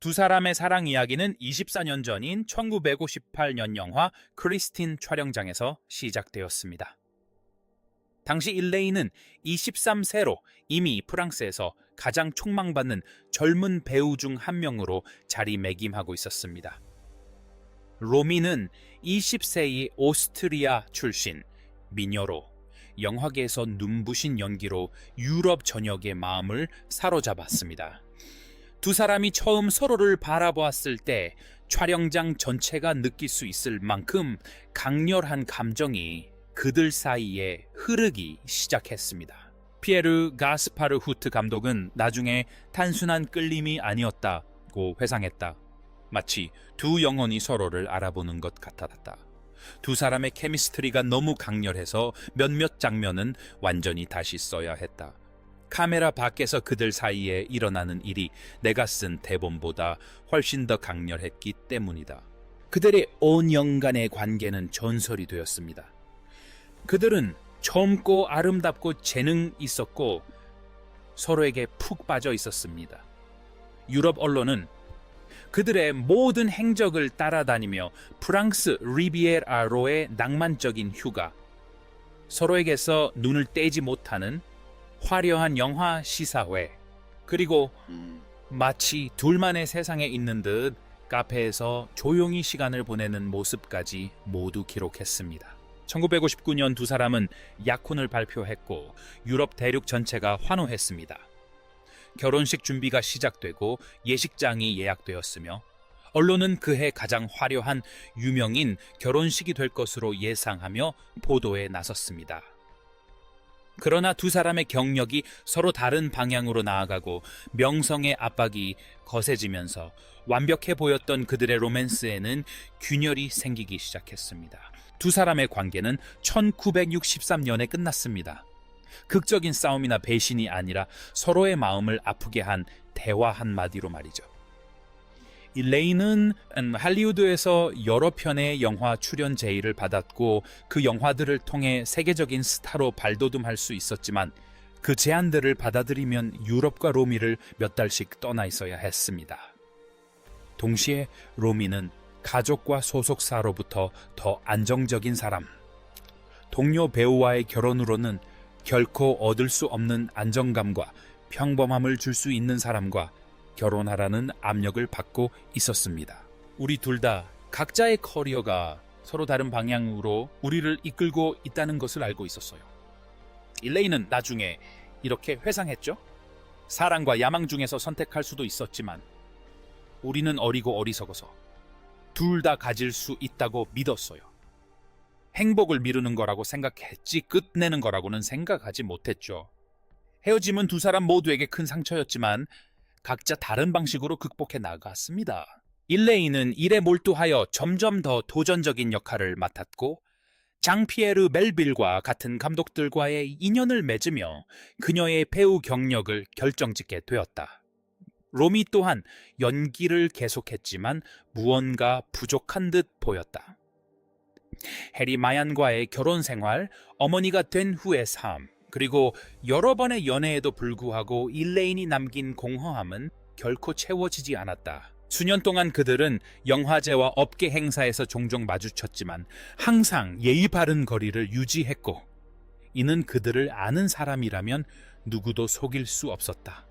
두 사람의 사랑 이야기는 24년 전인 1958년 영화 크리스틴 촬영장에서 시작되었습니다. 당시 일레이는 23세로 이미 프랑스에서 가장 촉망받는 젊은 배우 중 한 명으로 자리매김하고 있었습니다. 로미는 20세의 오스트리아 출신 미녀로 영화계에서 눈부신 연기로 유럽 전역의 마음을 사로잡았습니다. 두 사람이 처음 서로를 바라보았을 때 촬영장 전체가 느낄 수 있을 만큼 강렬한 감정이 그들 사이에 흐르기 시작했습니다. 피에르 가스파르 후트 감독은 나중에 단순한 끌림이 아니었다고 회상했다. 마치 두 영혼이 서로를 알아보는 것 같았다. 두 사람의 케미스트리가 너무 강렬해서 몇몇 장면은 완전히 다시 써야 했다. 카메라 밖에서 그들 사이에 일어나는 일이 내가 쓴 대본보다 훨씬 더 강렬했기 때문이다. 그들의 5년간의 관계는 전설이 되었습니다. 그들은 젊고 아름답고 재능 있었고 서로에게 푹 빠져 있었습니다. 유럽 언론은 그들의 모든 행적을 따라다니며 프랑스 리비에라로의 낭만적인 휴가, 서로에게서 눈을 떼지 못하는 화려한 영화 시사회, 그리고 마치 둘만의 세상에 있는 듯 카페에서 조용히 시간을 보내는 모습까지 모두 기록했습니다. 1959년 두 사람은 약혼을 발표했고 유럽 대륙 전체가 환호했습니다. 결혼식 준비가 시작되고 예식장이 예약되었으며 언론은 그해 가장 화려한 유명인 결혼식이 될 것으로 예상하며 보도에 나섰습니다. 그러나 두 사람의 경력이 서로 다른 방향으로 나아가고 명성의 압박이 거세지면서 완벽해 보였던 그들의 로맨스에는 균열이 생기기 시작했습니다. 두 사람의 관계는 1963년에 끝났습니다. 극적인 싸움이나 배신이 아니라 서로의 마음을 아프게 한 대화 한마디로 말이죠. 일레이는 할리우드에서 여러 편의 영화 출연 제의를 받았고 그 영화들을 통해 세계적인 스타로 발돋움할 수 있었지만 그 제안들을 받아들이면 유럽과 로미를 몇 달씩 떠나 있어야 했습니다. 동시에 로미는 가족과 소속사로부터 더 안정적인 사람, 동료 배우와의 결혼으로는 결코 얻을 수 없는 안정감과 평범함을 줄 수 있는 사람과 결혼하라는 압력을 받고 있었습니다. 우리 둘 다 각자의 커리어가 서로 다른 방향으로 우리를 이끌고 있다는 것을 알고 있었어요. 일레이는 나중에 이렇게 회상했죠. 사랑과 야망 중에서 선택할 수도 있었지만 우리는 어리고 어리석어서 둘 다 가질 수 있다고 믿었어요. 행복을 미루는 거라고 생각했지 끝내는 거라고는 생각하지 못했죠. 헤어짐은 두 사람 모두에게 큰 상처였지만 각자 다른 방식으로 극복해 나갔습니다. 일레이는 일에 몰두하여 점점 더 도전적인 역할을 맡았고 장피에르 멜빌과 같은 감독들과의 인연을 맺으며 그녀의 배우 경력을 결정짓게 되었다. 로미 또한 연기를 계속했지만 무언가 부족한 듯 보였다. 해리 마얀과의 결혼 생활, 어머니가 된 후의 삶, 그리고 여러 번의 연애에도 불구하고 일레인이 남긴 공허함은 결코 채워지지 않았다. 수년 동안 그들은 영화제와 업계 행사에서 종종 마주쳤지만 항상 예의 바른 거리를 유지했고 이는 그들을 아는 사람이라면 누구도 속일 수 없었다.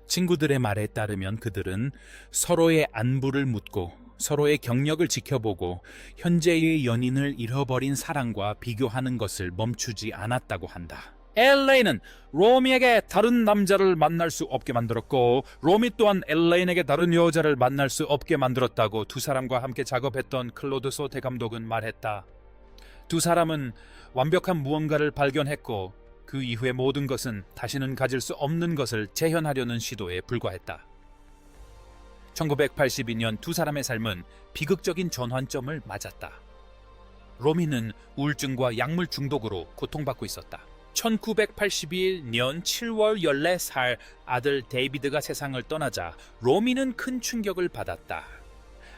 친구들의 말에 따르면 그들은 서로의 안부를 묻고 서로의 경력을 지켜보고 현재의 연인을 잃어버린 사랑과 비교하는 것을 멈추지 않았다고 한다. 엘레인은 로미에게 다른 남자를 만날 수 없게 만들었고 로미 또한 엘레인에게 다른 여자를 만날 수 없게 만들었다고 두 사람과 함께 작업했던 클로드 소테 감독은 말했다. 두 사람은 완벽한 무언가를 발견했고 그 이후의 모든 것은 다시는 가질 수 없는 것을 재현하려는 시도에 불과했다. 1982년 두 사람의 삶은 비극적인 전환점을 맞았다. 로미는 우울증과 약물 중독으로 고통받고 있었다. 1981년 7월 14살 아들 데이비드가 세상을 떠나자 로미는 큰 충격을 받았다.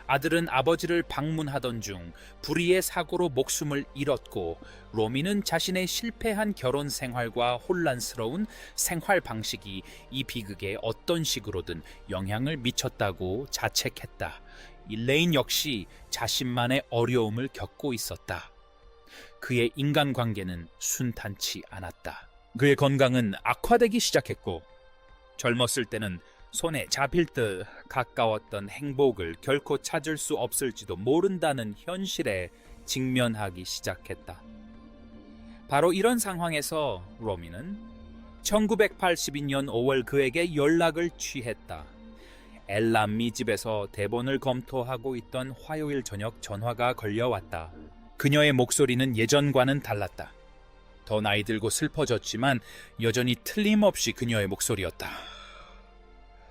아들은 아버지를 방문하던 중 불의의 사고로 목숨을 잃었고 로미는 자신의 실패한 결혼 생활과 혼란스러운 생활 방식이 이 비극에 어떤 식으로든 영향을 미쳤다고 자책했다. 레인 역시 자신만의 어려움을 겪고 있었다. 그의 인간관계는 순탄치 않았다. 그의 건강은 악화되기 시작했고 젊었을 때는 손에 잡힐 듯 가까웠던 행복을 결코 찾을 수 없을지도 모른다는 현실에 직면하기 시작했다. 바로 이런 상황에서 로미는 1982년 5월 그에게 연락을 취했다. 엘람미 집에서 대본을 검토하고 있던 화요일 저녁 전화가 걸려왔다. 그녀의 목소리는 예전과는 달랐다. 더 나이 들고 슬퍼졌지만 여전히 틀림없이 그녀의 목소리였다.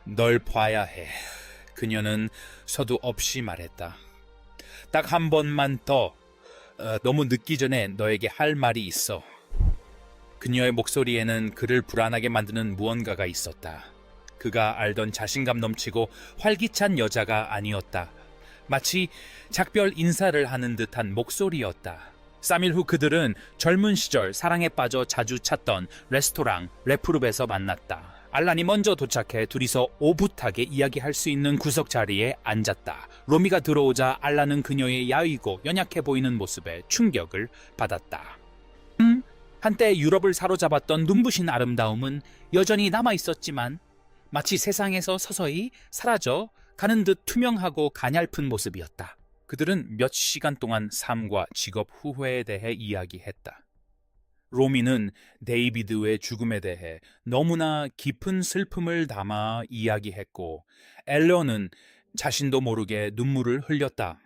널 봐야 해. 그녀는 서두 없이 말했다. 딱 한 번만 더. 너무 늦기 전에 너에게 할 말이 있어. 그녀의 목소리에는 그를 불안하게 만드는 무언가가 있었다. 그가 알던 자신감 넘치고 활기찬 여자가 아니었다. 마치 작별 인사를 하는 듯한 목소리였다. 3일 후 그들은 젊은 시절 사랑에 빠져 자주 찾던 레스토랑 레프룹에서 만났다. 알란이 먼저 도착해 둘이서 오붓하게 이야기할 수 있는 구석 자리에 앉았다. 로미가 들어오자 알란은 그녀의 야위고 연약해 보이는 모습에 충격을 받았다. 한때 유럽을 사로잡았던 눈부신 아름다움은 여전히 남아있었지만 마치 세상에서 서서히 사라져 가는 듯 투명하고 가냘픈 모습이었다. 그들은 몇 시간 동안 삶과 직업 후회에 대해 이야기했다. 로미는 데이비드의 죽음에 대해 너무나 깊은 슬픔을 담아 이야기했고 엘레어는 자신도 모르게 눈물을 흘렸다.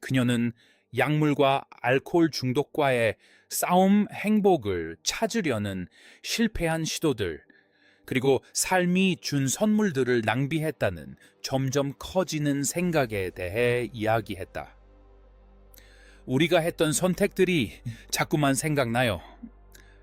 그녀는 약물과 알코올 중독과의 싸움 행복을 찾으려는 실패한 시도들, 그리고 삶이 준 선물들을 낭비했다는 점점 커지는 생각에 대해 이야기했다. 우리가 했던 선택들이 자꾸만 생각나요.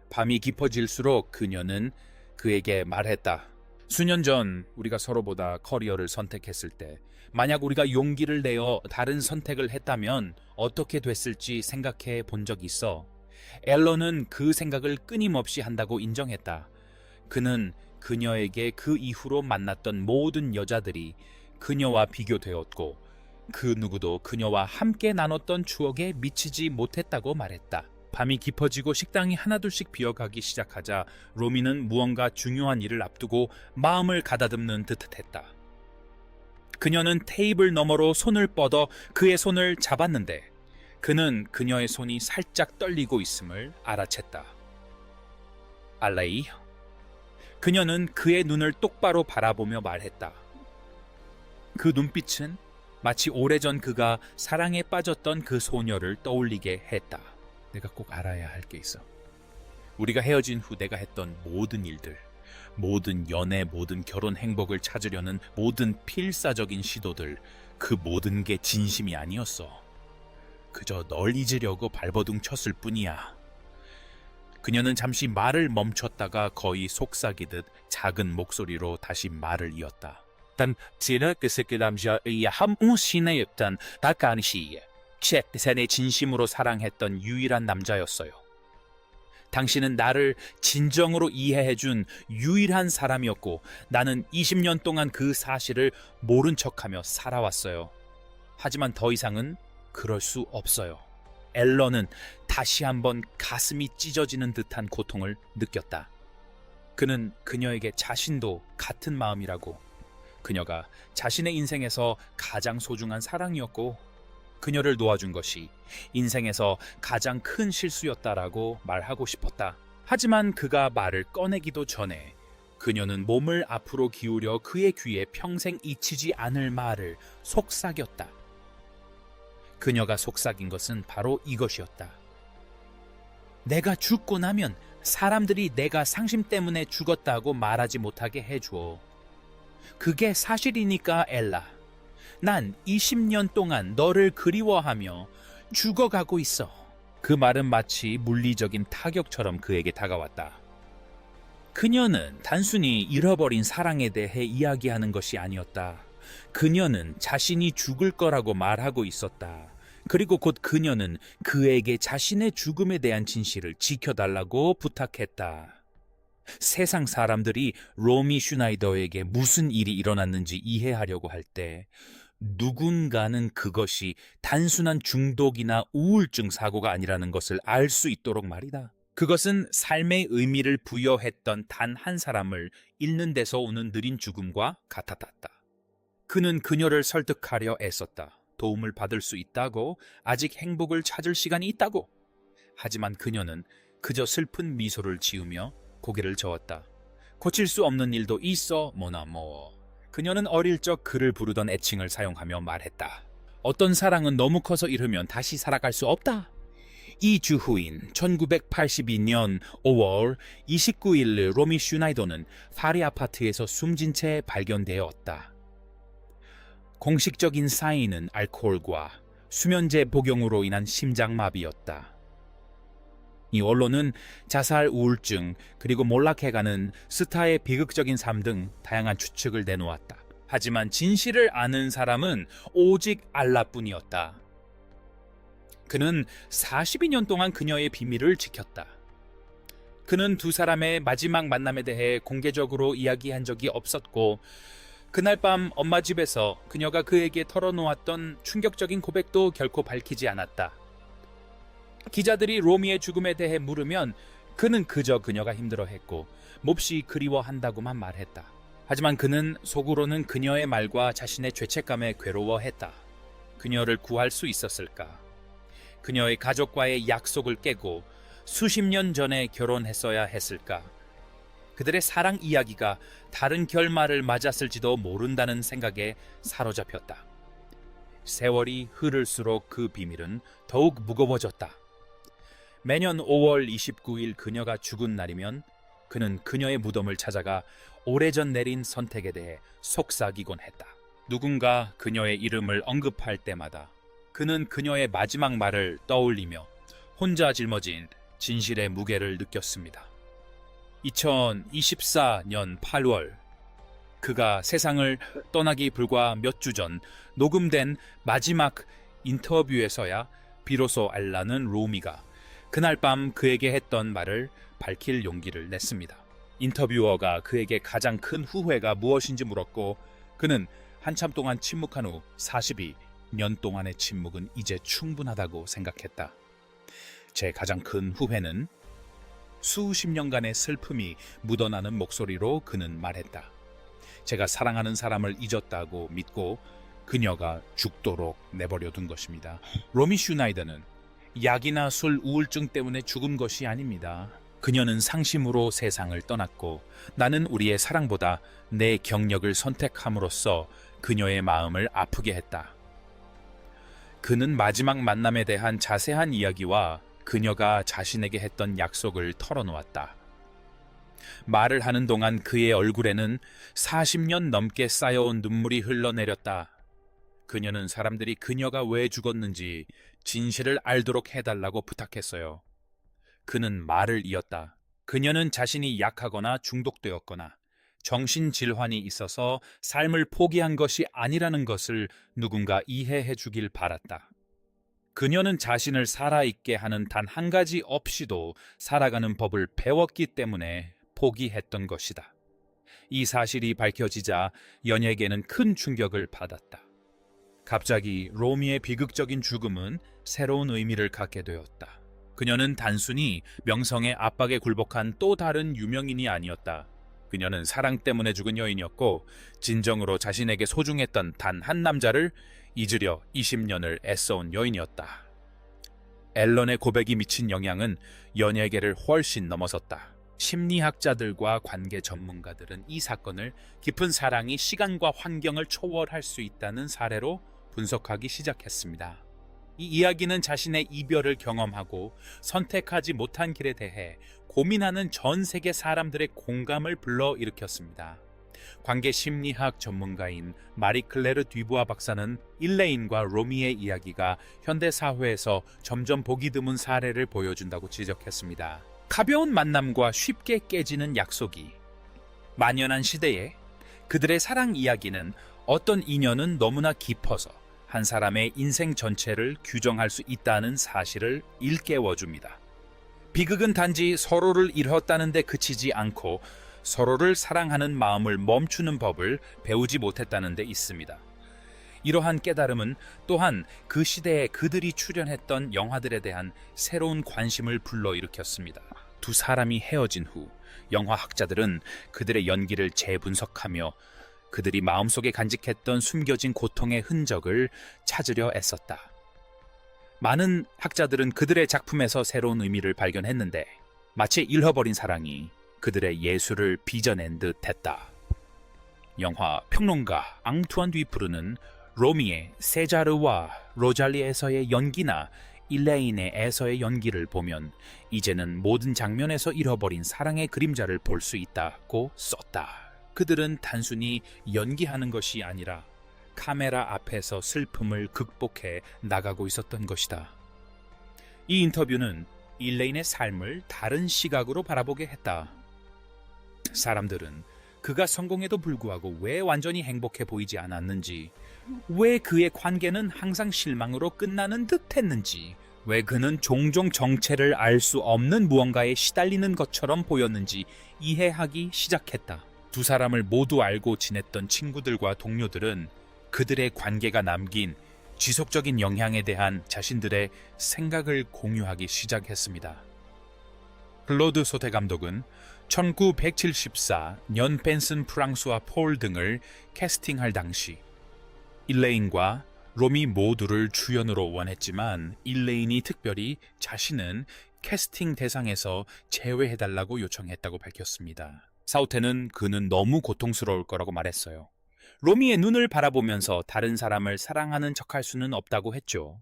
밤이 깊어질수록 그녀는 그에게 말했다. 수년 전 우리가 서로보다 커리어를 선택했을 때 만약 우리가 용기를 내어 다른 선택을 했다면 어떻게 됐을지 생각해 본 적 있어. 앨런은 그 생각을 끊임없이 한다고 인정했다. 그는 그녀에게 그 이후로 만났던 모든 여자들이 그녀와 비교되었고 그 누구도 그녀와 함께 나눴던 추억에 미치지 못했다고 말했다. 밤이 깊어지고 식당이 하나둘씩 비어가기 시작하자 로미는 무언가 중요한 일을 앞두고 마음을 가다듬는 듯 했다. 그녀는 테이블 너머로 손을 뻗어 그의 손을 잡았는데 그는 그녀의 손이 살짝 떨리고 있음을 알아챘다. 알레이. 그녀는 그의 눈을 똑바로 바라보며 말했다. 그 눈빛은 마치 오래전 그가 사랑에 빠졌던 그 소녀를 떠올리게 했다. 내가 꼭 알아야 할 게 있어. 우리가 헤어진 후 내가 했던 모든 일들, 모든 연애, 모든 결혼 행복을 찾으려는 모든 필사적인 시도들, 그 모든 게 진심이 아니었어. 그저 널 잊으려고 발버둥 쳤을 뿐이야. 그녀는 잠시 말을 멈췄다가 거의 속삭이듯 작은 목소리로 다시 말을 이었다. 단 지나 그새끼 남자의 함우신의였던 다카니시. 내 진심으로 사랑했던 유일한 남자였어요. 당신은 나를 진정으로 이해해준 유일한 사람이었고 나는 20년 동안 그 사실을 모른 척하며 살아왔어요. 하지만 더 이상은 그럴 수 없어요. 앨런은 다시 한번 가슴이 찢어지는 듯한 고통을 느꼈다. 그는 그녀에게 자신도 같은 마음이라고, 그녀가 자신의 인생에서 가장 소중한 사랑이었고 그녀를 놓아준 것이 인생에서 가장 큰 실수였다라고 말하고 싶었다. 하지만 그가 말을 꺼내기도 전에 그녀는 몸을 앞으로 기울여 그의 귀에 평생 잊히지 않을 말을 속삭였다. 그녀가 속삭인 것은 바로 이것이었다. 내가 죽고 나면 사람들이 내가 상심 때문에 죽었다고 말하지 못하게 해줘. 그게 사실이니까 엘라. 난 20년 동안 너를 그리워하며 죽어가고 있어. 그 말은 마치 물리적인 타격처럼 그에게 다가왔다. 그녀는 단순히 잃어버린 사랑에 대해 이야기하는 것이 아니었다. 그녀는 자신이 죽을 거라고 말하고 있었다. 그리고 곧 그녀는 그에게 자신의 죽음에 대한 진실을 지켜달라고 부탁했다. 세상 사람들이 로미 슈나이더에게 무슨 일이 일어났는지 이해하려고 할 때 누군가는 그것이 단순한 중독이나 우울증 사고가 아니라는 것을 알 수 있도록 말이다. 그것은 삶의 의미를 부여했던 단 한 사람을 잃는 데서 오는 느린 죽음과 같았다. 그는 그녀를 설득하려 애썼다. 도움을 받을 수 있다고, 아직 행복을 찾을 시간이 있다고. 하지만 그녀는 그저 슬픈 미소를 지으며 고개를 저었다. 고칠 수 없는 일도 있어, 모나모. 그녀는 어릴 적 그를 부르던 애칭을 사용하며 말했다. 어떤 사랑은 너무 커서 잃으면 다시 살아갈 수 없다. 2주 후인 1982년 5월 29일 로미 슈나이더는 파리 아파트에서 숨진 채 발견되었다. 공식적인 사인은 알코올과 수면제 복용으로 인한 심장마비였다. 이 언론은 자살 우울증 그리고 몰락해가는 스타의 비극적인 삶 등 다양한 추측을 내놓았다. 하지만 진실을 아는 사람은 오직 알라뿐이었다. 그는 42년 동안 그녀의 비밀을 지켰다. 그는 두 사람의 마지막 만남에 대해 공개적으로 이야기한 적이 없었고, 그날 밤 엄마 집에서 그녀가 그에게 털어놓았던 충격적인 고백도 결코 밝히지 않았다. 기자들이 로미의 죽음에 대해 물으면 그는 그저 그녀가 힘들어했고 몹시 그리워한다고만 말했다. 하지만 그는 속으로는 그녀의 말과 자신의 죄책감에 괴로워했다. 그녀를 구할 수 있었을까? 그녀의 가족과의 약속을 깨고 수십 년 전에 결혼했어야 했을까? 그들의 사랑 이야기가 다른 결말을 맞았을지도 모른다는 생각에 사로잡혔다. 세월이 흐를수록 그 비밀은 더욱 무거워졌다. 매년 5월 29일 그녀가 죽은 날이면 그는 그녀의 무덤을 찾아가 오래전 내린 선택에 대해 속삭이곤 했다. 누군가 그녀의 이름을 언급할 때마다 그는 그녀의 마지막 말을 떠올리며 혼자 짊어진 진실의 무게를 느꼈습니다. 2024년 8월 그가 세상을 떠나기 불과 몇 주 전 녹음된 마지막 인터뷰에서야 비로소 알라는 로미가 그날 밤 그에게 했던 말을 밝힐 용기를 냈습니다. 인터뷰어가 그에게 가장 큰 후회가 무엇인지 물었고 그는 한참 동안 침묵한 후 42년 동안의 침묵은 이제 충분하다고 생각했다. 제 가장 큰 후회는 수십 년간의 슬픔이 묻어나는 목소리로 그는 말했다. 제가 사랑하는 사람을 잊었다고 믿고 그녀가 죽도록 내버려 둔 것입니다. 로미 슈나이더는 약이나 술, 우울증 때문에 죽은 것이 아닙니다. 그녀는 상심으로 세상을 떠났고 나는 우리의 사랑보다 내 경력을 선택함으로써 그녀의 마음을 아프게 했다. 그는 마지막 만남에 대한 자세한 이야기와 그녀가 자신에게 했던 약속을 털어놓았다. 말을 하는 동안 그의 얼굴에는 40년 넘게 쌓여온 눈물이 흘러내렸다. 그녀는 사람들이 그녀가 왜 죽었는지 진실을 알도록 해달라고 부탁했어요. 그는 말을 이었다. 그녀는 자신이 약하거나 중독되었거나 정신질환이 있어서 삶을 포기한 것이 아니라는 것을 누군가 이해해 주길 바랐다. 그녀는 자신을 살아있게 하는 단 한 가지 없이도 살아가는 법을 배웠기 때문에 포기했던 것이다. 이 사실이 밝혀지자 연예계는 큰 충격을 받았다. 갑자기 로미의 비극적인 죽음은 새로운 의미를 갖게 되었다. 그녀는 단순히 명성의 압박에 굴복한 또 다른 유명인이 아니었다. 그녀는 사랑 때문에 죽은 여인이었고 진정으로 자신에게 소중했던 단 한 남자를 잊으려 20년을 애써온 여인이었다. 앨런의 고백이 미친 영향은 연예계를 훨씬 넘어섰다. 심리학자들과 관계 전문가들은 이 사건을 깊은 사랑이 시간과 환경을 초월할 수 있다는 사례로 분석하기 시작했습니다. 이 이야기는 자신의 이별을 경험하고 선택하지 못한 길에 대해 고민하는 전 세계 사람들의 공감을 불러일으켰습니다. 관계 심리학 전문가인 마리 클레르 듀부아 박사는 일레인과 로미의 이야기가 현대 사회에서 점점 보기 드문 사례를 보여준다고 지적했습니다. 가벼운 만남과 쉽게 깨지는 약속이 만연한 시대에 그들의 사랑 이야기는 어떤 인연은 너무나 깊어서 한 사람의 인생 전체를 규정할 수 있다는 사실을 일깨워줍니다. 비극은 단지 서로를 잃었다는 데 그치지 않고 서로를 사랑하는 마음을 멈추는 법을 배우지 못했다는 데 있습니다. 이러한 깨달음은 또한 그 시대에 그들이 출연했던 영화들에 대한 새로운 관심을 불러일으켰습니다. 두 사람이 헤어진 후 영화학자들은 그들의 연기를 재분석하며 그들이 마음속에 간직했던 숨겨진 고통의 흔적을 찾으려 애썼다. 많은 학자들은 그들의 작품에서 새로운 의미를 발견했는데 마치 잃어버린 사랑이 그들의 예술을 빚어낸 듯 했다. 영화 평론가 앙투안 뒤프르는 로미의 세자르와 로잘리에서의 연기나 일레인의 에서의 연기를 보면 이제는 모든 장면에서 잃어버린 사랑의 그림자를 볼 수 있다고 썼다. 그들은 단순히 연기하는 것이 아니라 카메라 앞에서 슬픔을 극복해 나가고 있었던 것이다. 이 인터뷰는 일레인의 삶을 다른 시각으로 바라보게 했다. 사람들은 그가 성공에도 불구하고 왜 완전히 행복해 보이지 않았는지, 왜 그의 관계는 항상 실망으로 끝나는 듯 했는지, 왜 그는 종종 정체를 알 수 없는 무언가에 시달리는 것처럼 보였는지 이해하기 시작했다. 두 사람을 모두 알고 지냈던 친구들과 동료들은 그들의 관계가 남긴 지속적인 영향에 대한 자신들의 생각을 공유하기 시작했습니다. 클로드 소테 감독은 1974 년 벤슨 프랑스와 폴 등을 캐스팅할 당시 일레인과 로미 모두를 주연으로 원했지만 일레인이 특별히 자신은 캐스팅 대상에서 제외해달라고 요청했다고 밝혔습니다. 사우테는 그는 너무 고통스러울 거라고 말했어요. 로미의 눈을 바라보면서 다른 사람을 사랑하는 척할 수는 없다고 했죠.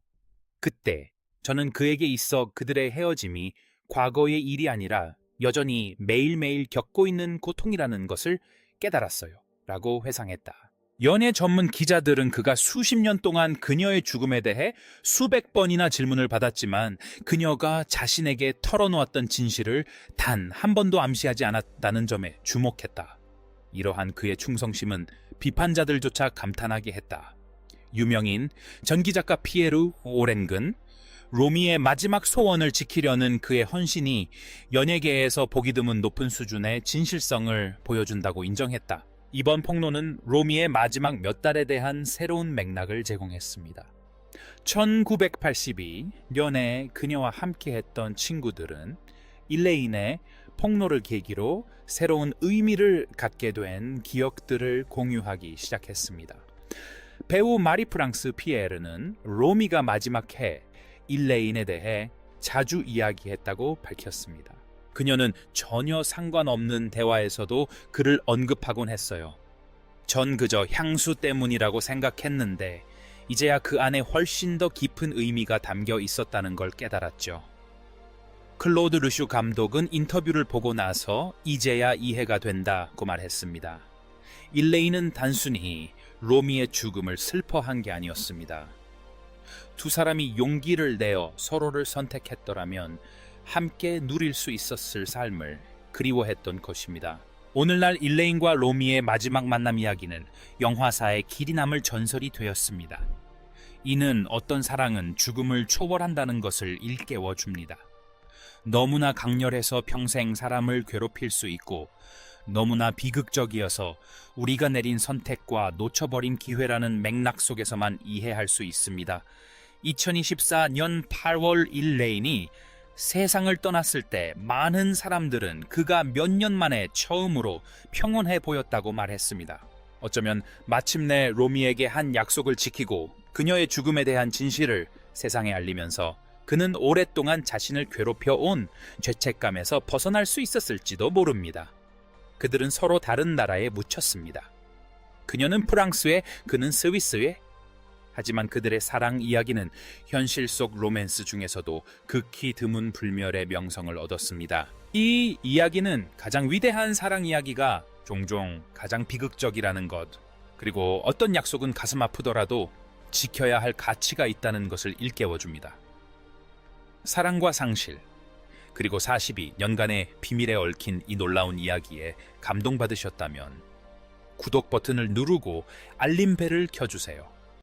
그때 저는 그에게 있어 그들의 헤어짐이 과거의 일이 아니라 여전히 매일매일 겪고 있는 고통이라는 것을 깨달았어요. 라고 회상했다. 연예 전문 기자들은 그가 수십 년 동안 그녀의 죽음에 대해 수백 번이나 질문을 받았지만 그녀가 자신에게 털어놓았던 진실을 단 한 번도 암시하지 않았다는 점에 주목했다. 이러한 그의 충성심은 비판자들조차 감탄하게 했다. 유명인 전기작가 피에르 오렌근, 로미의 마지막 소원을 지키려는 그의 헌신이 연예계에서 보기 드문 높은 수준의 진실성을 보여준다고 인정했다. 이번 폭로는 로미의 마지막 몇 달에 대한 새로운 맥락을 제공했습니다. 1982년에 그녀와 함께했던 친구들은 일레인의 폭로를 계기로 새로운 의미를 갖게 된 기억들을 공유하기 시작했습니다. 배우 마리 프랑스 피에르는 로미가 마지막 해 일레인에 대해 자주 이야기했다고 밝혔습니다. 그녀는 전혀 상관없는 대화에서도 그를 언급하곤 했어요. 전 그저 향수 때문이라고 생각했는데 이제야 그 안에 훨씬 더 깊은 의미가 담겨 있었다는 걸 깨달았죠. 클로드 르슈 감독은 인터뷰를 보고 나서 이제야 이해가 된다고 말했습니다. 일레인은 단순히 로미의 죽음을 슬퍼한 게 아니었습니다. 두 사람이 용기를 내어 서로를 선택했더라면 함께 누릴 수 있었을 삶을 그리워했던 것입니다. 오늘날 일레인과 로미의 마지막 만남 이야기는 영화사의 길이 남을 전설이 되었습니다. 이는 어떤 사랑은 죽음을 초월한다는 것을 일깨워줍니다. 너무나 강렬해서 평생 사람을 괴롭힐 수 있고 너무나 비극적이어서 우리가 내린 선택과 놓쳐버린 기회라는 맥락 속에서만 이해할 수 있습니다. 2024년 8월 일레인이 세상을 떠났을 때 많은 사람들은 그가 몇 년 만에 처음으로 평온해 보였다고 말했습니다. 어쩌면 마침내 로미에게 한 약속을 지키고 그녀의 죽음에 대한 진실을 세상에 알리면서 그는 오랫동안 자신을 괴롭혀온 죄책감에서 벗어날 수 있었을지도 모릅니다. 그들은 서로 다른 나라에 묻혔습니다. 그녀는 프랑스에, 그는 스위스에. 하지만 그들의 사랑 이야기는 현실 속 로맨스 중에서도 극히 드문 불멸의 명성을 얻었습니다. 이 이야기는 가장 위대한 사랑 이야기가 종종 가장 비극적이라는 것, 그리고 어떤 약속은 가슴 아프더라도 지켜야 할 가치가 있다는 것을 일깨워줍니다. 사랑과 상실, 그리고 42년간의 비밀에 얽힌 이 놀라운 이야기에 감동받으셨다면 구독 버튼을 누르고 알림벨을 켜주세요.